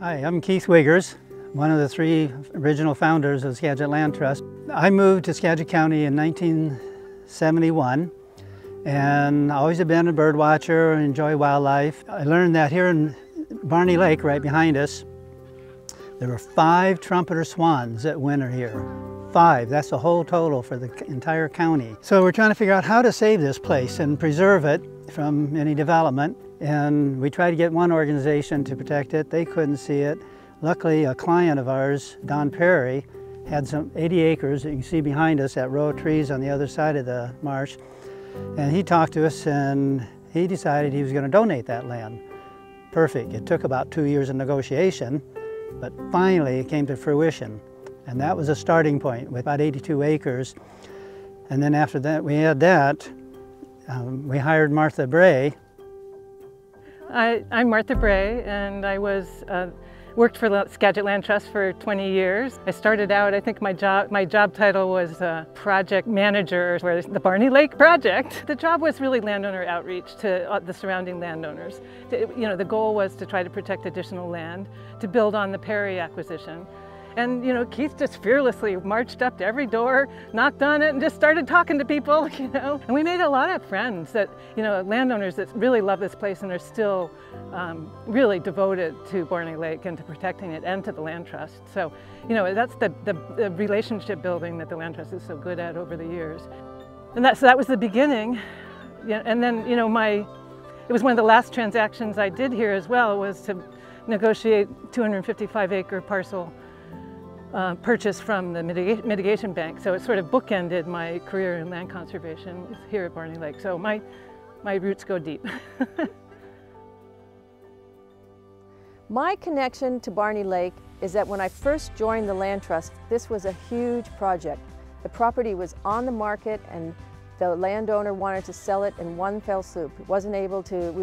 Hi, I'm Keith Wiggers, one of the three original founders of Skagit Land Trust. I moved to Skagit County in 1971 and I always have been a bird watcher and enjoy wildlife. I learned that here in Barney Lake, right behind us, there were 5 trumpeter swans that winter here. 5, that's the whole total for the entire county. So we're trying to figure out how to save this place and preserve it from any development. And we tried to get one organization to protect it. They couldn't see it. Luckily, a client of ours, Don Perry, had some 80 acres that you can see behind us, that row of trees on the other side of the marsh. And he talked to us and he decided he was going to donate that land. Perfect. It took about 2 years of negotiation, but finally it came to fruition. And that was a starting point with about 82 acres. And then after that, we had that, we hired Martha Bray. I'm Martha Bray, and I worked for the Skagit Land Trust for 20 years. I started out, I think my job title was project manager for the Barney Lake project. The job was really landowner outreach to the surrounding landowners. The goal was to try to protect additional land, to build on the Perry acquisition. And Keith just fearlessly marched up to every door, knocked on it, and just started talking to people, And we made a lot of friends that, landowners that really love this place and are still really devoted to Barney Lake and to protecting it and to the Land Trust. So, that's the relationship building that the Land Trust is so good at over the years. And so that was the beginning. And then, it was one of the last transactions I did here as well, was to negotiate 255-acre parcel purchase from the mitigation bank. So it sort of bookended my career in land conservation here at Barney Lake. So my roots go deep. My connection to Barney Lake is that when I first joined the Land Trust, this was a huge project. The property was on the market and the landowner wanted to sell it in one fell swoop. We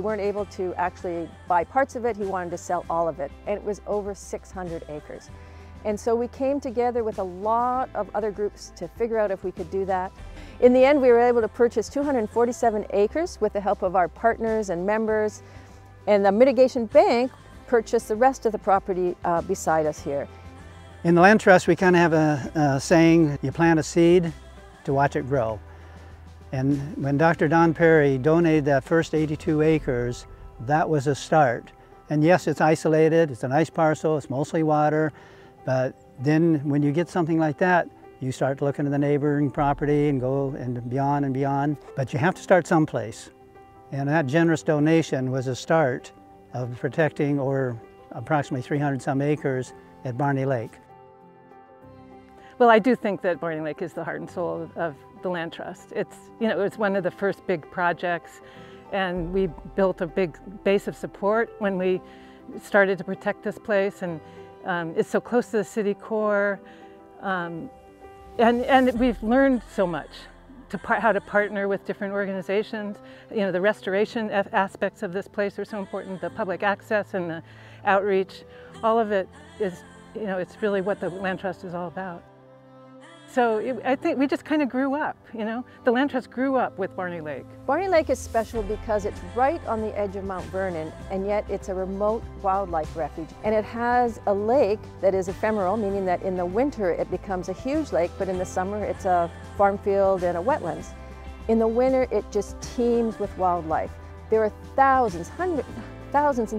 weren't able to actually buy parts of it. He wanted to sell all of it. And it was over 600 acres. And so we came together with a lot of other groups to figure out if we could do that. In the end, we were able to purchase 247 acres with the help of our partners and members, and the mitigation bank purchased the rest of the property beside us here. In the Land Trust, we kind of have a saying, you plant a seed to watch it grow. And when Dr. Don Perry donated that first 82 acres, that was a start. And yes, it's isolated, it's a nice parcel, it's mostly water. But then when you get something like that, you start looking at the neighboring property and go and beyond and beyond. But you have to start someplace. And that generous donation was a start of protecting over approximately 300 some acres at Barney Lake. Well, I do think that Barney Lake is the heart and soul of the Land Trust. It's one of the first big projects, and we built a big base of support when we started to protect this place. And it's so close to the city core, and we've learned so much how to partner with different organizations. The restoration aspects of this place are so important, the public access and the outreach. All of it is, it's really what the Land Trust is all about. So I think we just kind of grew up, The Land Trust grew up with Barney Lake. Barney Lake is special because it's right on the edge of Mount Vernon, and yet it's a remote wildlife refuge. And it has a lake that is ephemeral, meaning that in the winter it becomes a huge lake, but in the summer it's a farm field and a wetlands. In the winter it just teems with wildlife. There are thousands and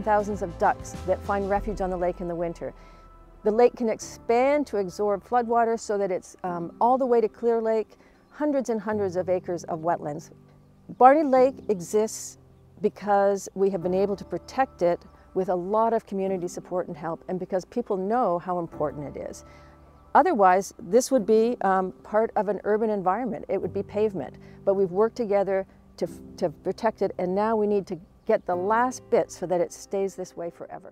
thousands of ducks that find refuge on the lake in the winter. The lake can expand to absorb floodwater so that it's all the way to Clear Lake, hundreds and hundreds of acres of wetlands. Barney Lake exists because we have been able to protect it with a lot of community support and help, and because people know how important it is. Otherwise, this would be part of an urban environment. It would be pavement, but we've worked together to protect it, and now we need to get the last bit so that it stays this way forever.